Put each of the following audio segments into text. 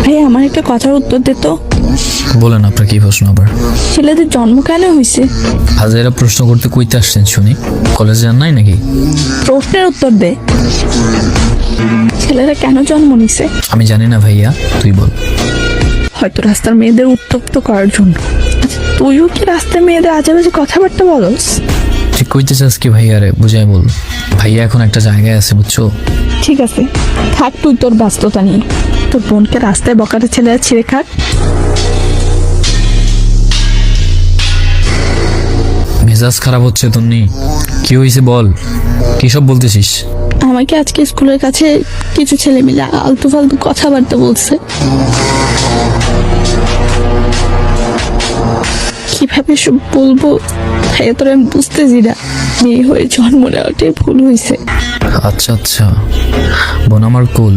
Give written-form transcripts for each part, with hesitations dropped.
ভাই আমার একটা কথার উত্তর দে তো। বলেন আপনার কি প্রশ্ন আবার? ছেলেদের জন্ম কেন হয়েছে? হাজারা প্রশ্ন করতে কইতে আসছেন শুনি, কলেজে যান নাই নাকি? প্রশ্নের উত্তর দে, ছেলেরা কেন জন্ম নিছে? আমি জানি না ভাইয়া, তুই বল। হয়তো রাস্তার মেয়েদের উত্তপ্ত করার জন্য। আচ্ছা, তুইও কি রাস্তার মেয়েদের আজে বাজে কথাবার্তা বলস? ঠিক কইতে চাস কি ভাইয়া? রে বুঝাই বল। ভাইয়া এখন একটা জায়গায় আছে বুঝছো। ঠিক আছে, থাক তুই তোর ব্যস্ততা নিয়ে। তোর বোনকে রাস্তায় বকাটে ছেলেরা ছিঁড়ে খাক। মেজাজ খারাপ হচ্ছে তন্নি, কি হয়েছে বল, কি সব বলতেছিস? আমাকে আজকে স্কুলের কাছে কিছু ছেলে মিলে আলতু ফালতু কথাবার্তা বলছে। কিভাবে সব বলবো ভাইয়া, তোর আমি বুঝতেছি না। মেয়ে হয়ে জন্ম নেওয়াটাই ভুল হয়েছে। আচ্ছা আচ্ছা বোন আমার কুল,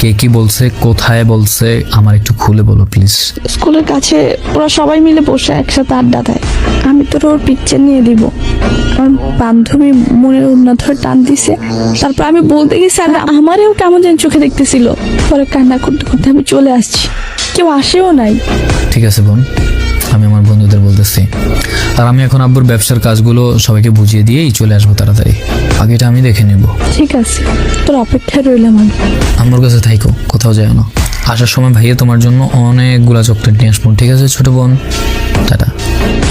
কে কি বলছে, কোথায় বলছে, আমার একটু খুলে বলো প্লিজ। স্কুলের কাছে ওরা সবাই মিলে বসে একসাথে আড্ডা দেয়। আমি তোর ওর পিকচার নিয়ে দিব। আমার বান্ধবী মনের উন্নত ধরে টান দিছে। তারপর আমি বলতে গেছি আর আমারও কেমন যেন চোখে দেখতেছিল। পরে কান্না করতে করতে আমি চলে আসছি, কেউ আসেও নাই। ঠিক আছে বোন, আমি আমার বন্ধুদের বলতেছি। আর আমি এখন আব্বুর ব্যবসার কাজগুলো সবাইকে বুঝিয়ে দিয়েই চলে আসবো তাড়াতাড়ি। আগেটা আমি দেখে নেব। ঠিক আছে, তোর অপেক্ষায় রইলাম আমি। আমার কাছে থাইকো, কোথাও যায় না। আসার সময় ভাইয়া তোমার জন্য অনেকগুলা চকলেট নিয়ে আসবো, ঠিক আছে ছোট বোন? টাটা।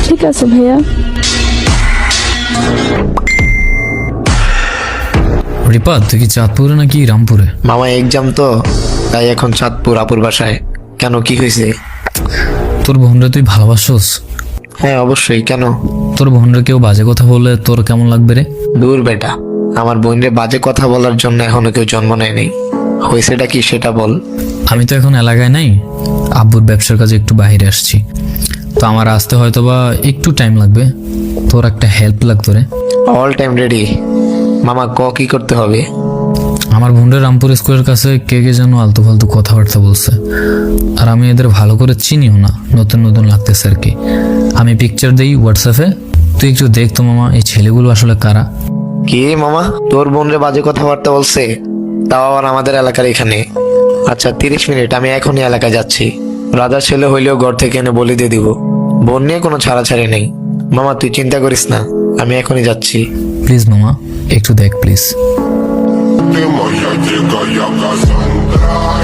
ঠিক আছে ভাইয়া। রিপা, তুই কি চাঁদপুরে নাকি রামপুরে? মামা এক্সাম তো, তাই এখন চাঁদপুর আপুর বাসায়। কেন, কি হয়েছে? তোর বোনরা তুই ভালোবাসোস? হ্যাঁ অবশ্যই, কেন? তোর বোনরা কেউ বাজে কথা বললে তোর কেমন লাগবে রে? দূর বেটা, আমার বোনরে বাজে কথা বলার জন্য এখনো কেউ জন্ম নেয়নি। হয়েছেটা কি সেটা বল। আমি তো এখন এলাকায় নাই, আব্বুর ব্যবসার কাজে একটু বাইরে আসছি, তো আমার আসতে হয়তো বা একটু টাইম লাগবে। তোর একটা হেল্প লাগতো রে। All time ready. মামা কি করতে হবে? আমার বোনরা রামপুর স্কুলের কাছে কে কে যেন আলতু ফালতু কথাবার্তা বলছে, আর আমি এদের ভালো করে চিনিও না, নতুন নতুন লাগতেছে আর কি। আমি পিকচার দেই হোয়াটসঅ্যাপে, তুই একটু দেখ তো মামা, এই ছেলেগুলো আসলে কারা। কি মামা, তোর বোনরে বাজে কথাবার্তা বলছে? তাও আবার আমাদের এলাকার এখানে? আচ্ছা 30 মিনিট, আমি এখনই এলাকায় যাচ্ছি। রাজার ছেলে হইলেও ঘর থেকে এনে বলে দিয়ে দিব। বোন নিয়ে কোনো ছাড়াছাড়ি নেই। মামা তুই চিন্তা করিস না, আমি এখনই যাচ্ছি। প্লিজ মামা, একটু দেখ প্লিজ। Ты моя дикая Кассандра.